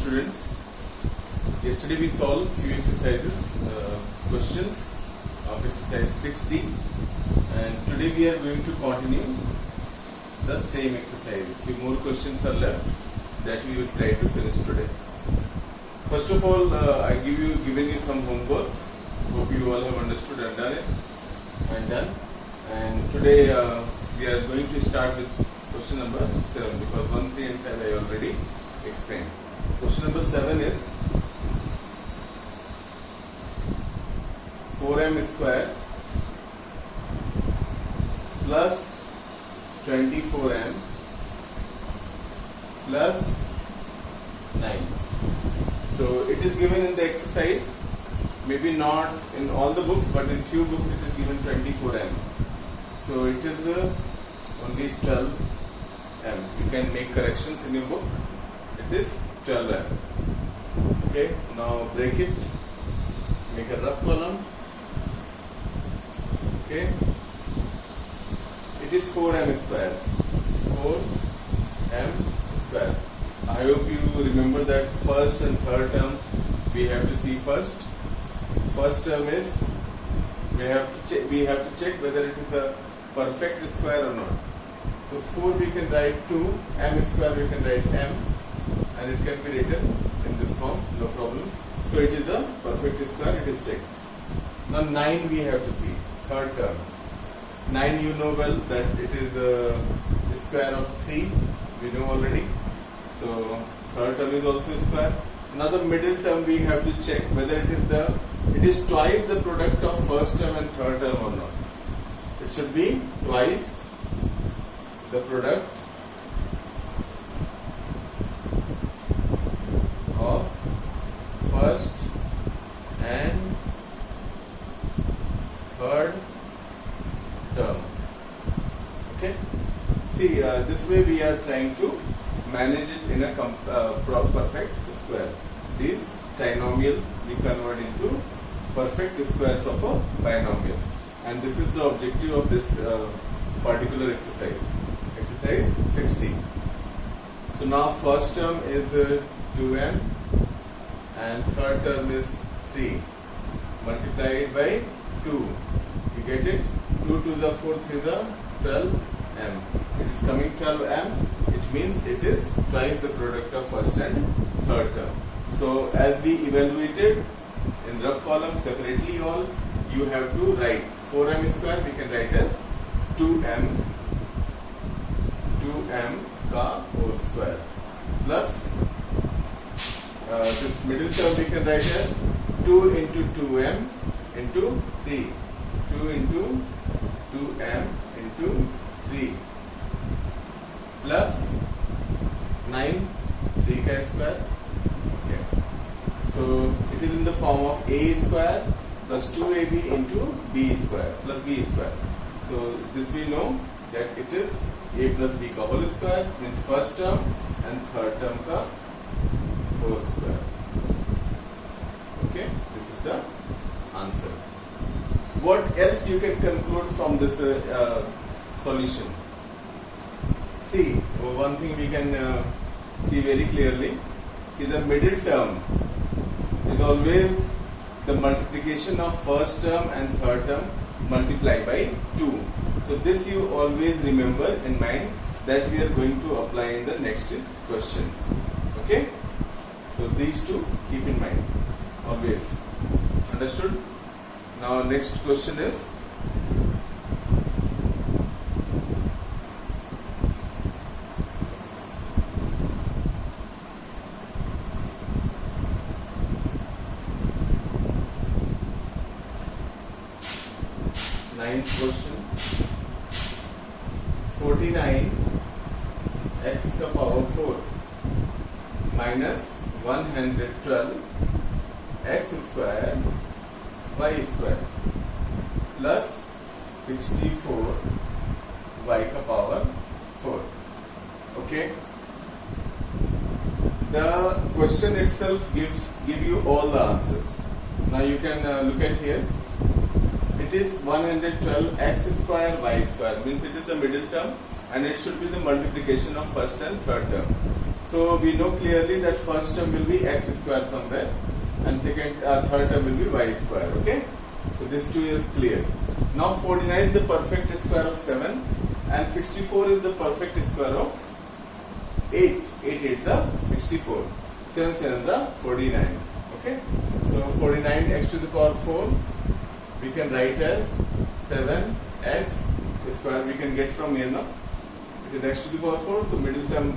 students. Yesterday we solved few exercises, questions of exercise 60, and today we are going to continue the same exercise. Few more questions are left that we will try to finish today. First of all, I given you some homeworks. Hope you all have understood and done it and done. And today we are going to start with question number 7 because 1, 3 and 5 I already explained. Question number 7 is 4m square plus 24m plus 9. So it is given in the exercise, maybe not in all the books, but in few books it is given 24m. So it is only 12m. You can make corrections in your book. It is 12m. Okay, now break it. Make a rough column. Okay. It is 4m square. 4m square. I hope you remember that first and third term we have to see first. First term is we have to check whether it is a perfect square or not. So 4 we can write 2, m square we can write m, and it can be written in this form, no problem. So it is a perfect square, it is checked. Now 9 we have to see, third term. 9 you know well that it is a square of 3, we know already. So third term is also square. Now the middle term we have to check whether it is twice the product of first term and third term or not. It should be twice the product of first and third term. Okay. See, this way we are trying to manage it in a perfect square. These trinomials we convert into perfect squares of a binomial, and this is the objective of this particular exercise. Exercise 60. So now first term is 2m and third term is 3. Multiply it by 2. You get it? 2 to the 4th is the 12m. It is coming 12m. It means it is twice the product of first and third term. So as we evaluated in rough column separately all, you have to write 4m square we can write as 2m का whole square plus this middle term we can write as 2 into 2m into 3. 2 into 2m into 3 plus 9 3 ka square. Okay. So it is in the form of a square plus 2ab into b square plus b square. So this we know that it is a plus b ka whole square, means first term and third term ka whole square. Okay, this is the answer. What else you can conclude from this solution? See, one thing we can see very clearly is the middle term is always the multiplication of first term and third term multiplied by 2. So this you always remember in mind that we are going to apply in the next questions. Okay? So these two keep in mind always. Understood? Now next question is ninth question. 49 x ka power 4 minus 112 x square y square plus 64 y ka power 4. Okay. The question itself give you all the answers. Now you can look at here. It is 112 x square y square, means it is the middle term and it should be the multiplication of first and third term. So we know clearly that first term will be x square somewhere and third term will be y square. Okay. So this 2 is clear. Now 49 is the perfect square of 7 and 64 is the perfect square of 8. 8 is the 64. 7 7 is the 49. Okay. So 49 x to the power 4 we can write as 7x square. We can get from here now. It is x to the power 4. So middle term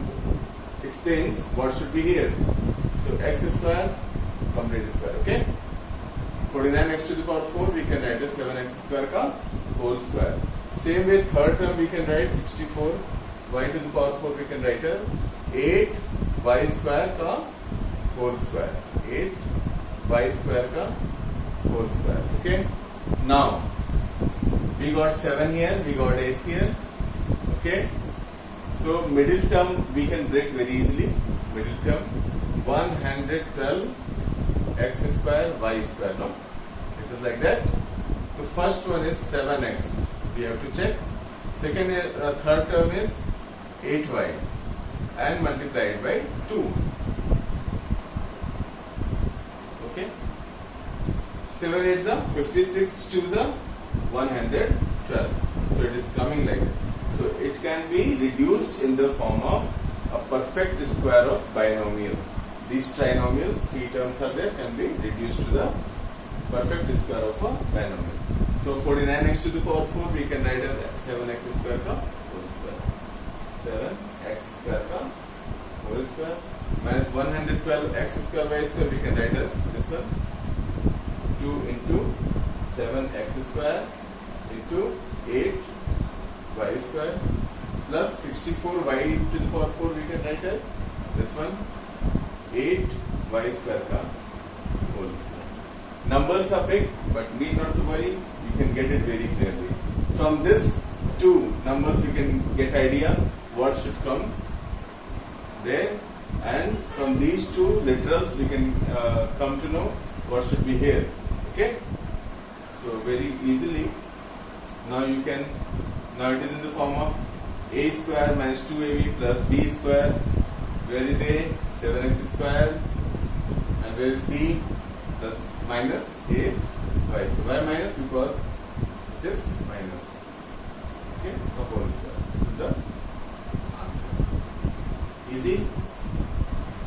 explains what should be here. So x square complete square. Okay. 49x to the power 4 we can write as 7x square का whole square. Same way third term we can write 64 y to the power 4 we can write as 8y square का whole square. 8y square का whole square. Okay. Now we got 7 here, we got 8 here. Okay. So middle term we can break very easily. Middle term 112 x square y square. No, it is like that. The first one is 7x. We have to check. Third term is 8y and multiplied by 2. Okay. 7 8 is 56, 2 is 112. So it is coming like that. So it can be reduced in the form of a perfect square of binomial. These trinomials, 3 terms are there, can be reduced to the perfect square of a binomial. So 49x to the power 4 we can write as 7x square का whole square. 7x square का whole square minus 112x square y square we can write as this one. 2 into 7x square into 8y square plus 64y to the power 4 we can write as this one. 8y square का whole square. Numbers are big, but need not to worry. You can get it very clearly. From this two numbers, we can get idea what should come there, and from these two literals, we can come to know what should be here. Okay. So very easily. Now you can. Now it is in the form of a square minus 2ab plus b square. Where is a? 7x square, and where is b? Plus minus 8y square. Why minus? Because it is minus. Okay, the whole square. This is the answer. Easy.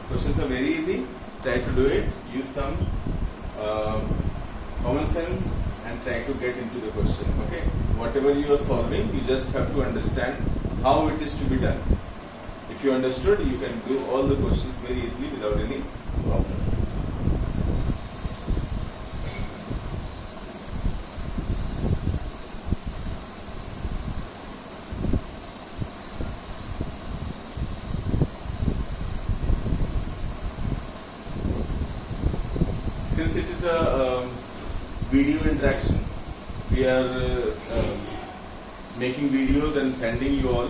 Questions are very easy. Try to do it. Use some common sense and try to get into the question. Okay. Whatever you are solving, you just have to understand how it is to be done. If you understood, you can do all the questions very easily without any problem. Since it is a video interaction, we are making videos and sending you all.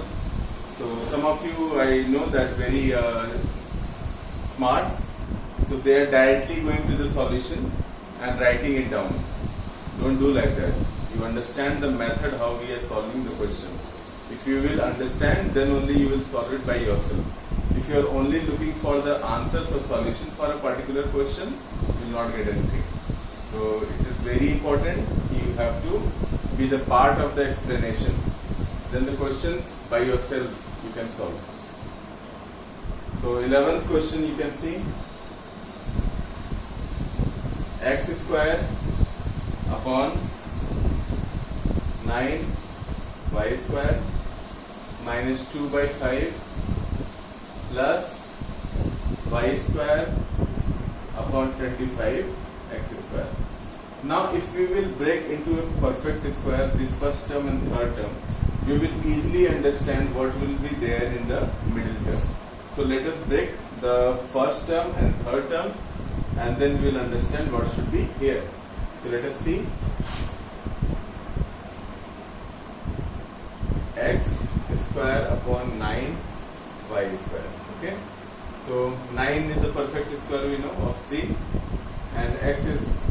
So some of you, I know that very smart, so they are directly going to the solution and writing it down. Don't do like that. You understand the method how we are solving the question. If you will understand, then only you will solve it by yourself. If you are only looking for the answers or solution for a particular question, you will not get anything. So it is very important. You have to be the part of the explanation. Then the questions by yourself you can solve. So 11th question you can see, x square upon 9y square minus 2 by 5 plus y square upon 25 x square. Now if we will break into a perfect square this first term and third term, we will easily understand what will be there in the middle term. So let us break the first term and third term, and then we will understand what should be here. So let us see. X square upon 9y square. Okay. So 9 is the perfect square we know of 3, and x is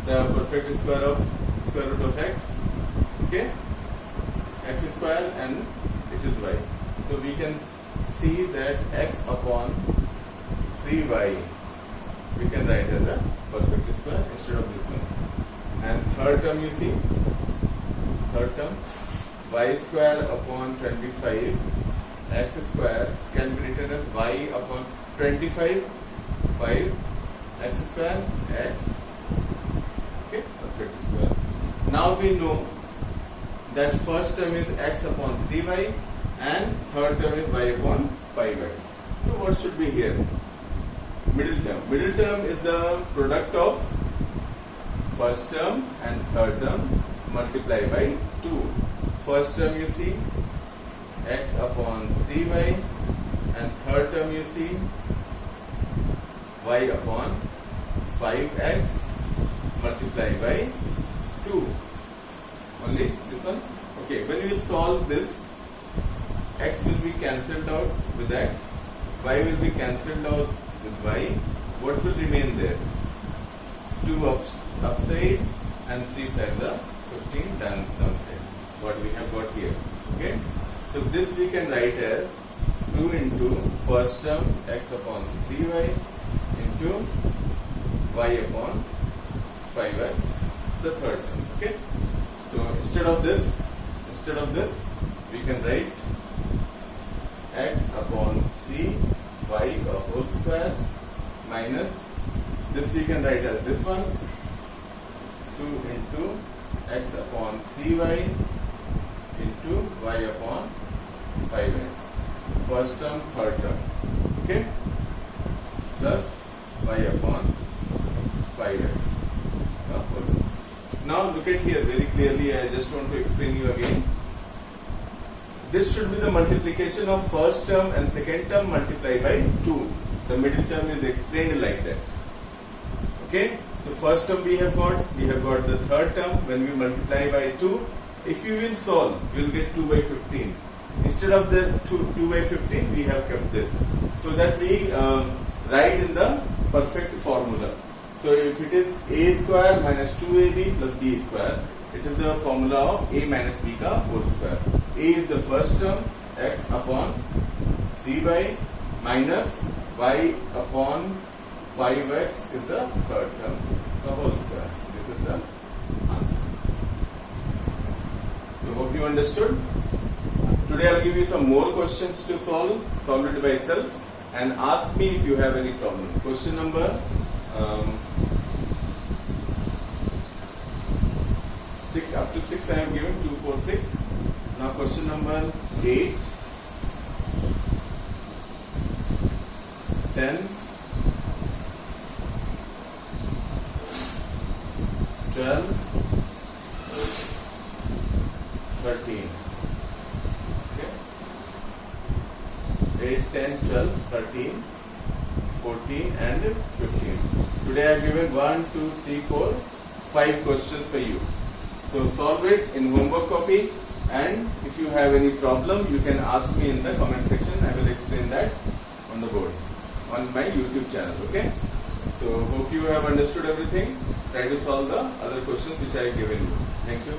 the perfect square of square root of x. Okay. X square and it is y. So we can see that x upon 3y we can write as a perfect square instead of this one. And third term, you see, third term, y square upon 25 x square can be written as y upon 25 5 x square x, okay, perfect square. Now we know that first term is x upon 3y and third term is y upon 5x. So what should be here? Middle term. Middle term is the product of first term and third term multiplied by 2. First term you see x upon 3y and third term you see y upon 5x multiplied by 2. Only this one. Okay, when we will solve this, x will be cancelled out with x, y will be cancelled out with y. What will remain there? 2 upside and 3 times the 15 downside. What we have got here. Okay. So this we can write as 2 into first term x upon 3y into y upon 5x, the third term. Okay. So instead of this we can write x upon 3y whole square minus this we can write as this one 2 into x upon 3y into y upon 5x, first term, third term, okay, plus y upon 5x. Now look at here very clearly. I just want to explain you again. This should be the multiplication of first term and second term multiplied by 2. The middle term is explained like that. Okay. The first term we have got the third term. When we multiply by 2, if you will solve, you will get 2 by 15. Instead of this 2 by 15, we have kept this, so that we write in the perfect formula. So if it is a square minus 2ab plus b square, it is the formula of a minus b ka whole square. A is the first term, x upon 3y minus y upon 5x is the third term, the whole square. This is the answer. So hope you understood. Today I'll give you some more questions to solve it by self, and ask me if you have any problem. Question number 6, up to 6 I have given, 2, 4, 6. Now question number 8, 10, 12, 13. Okay. 8, 10, 12, 13, 14 and 15. Today I have given 1, 2, 3, 4, 5 questions for you. So solve it in homework copy, and if you have any problem you can ask me in the comment section. I will explain that on the board on my YouTube channel. Okay. So hope you have understood everything. Try to solve the other questions which I have given you. Thank you.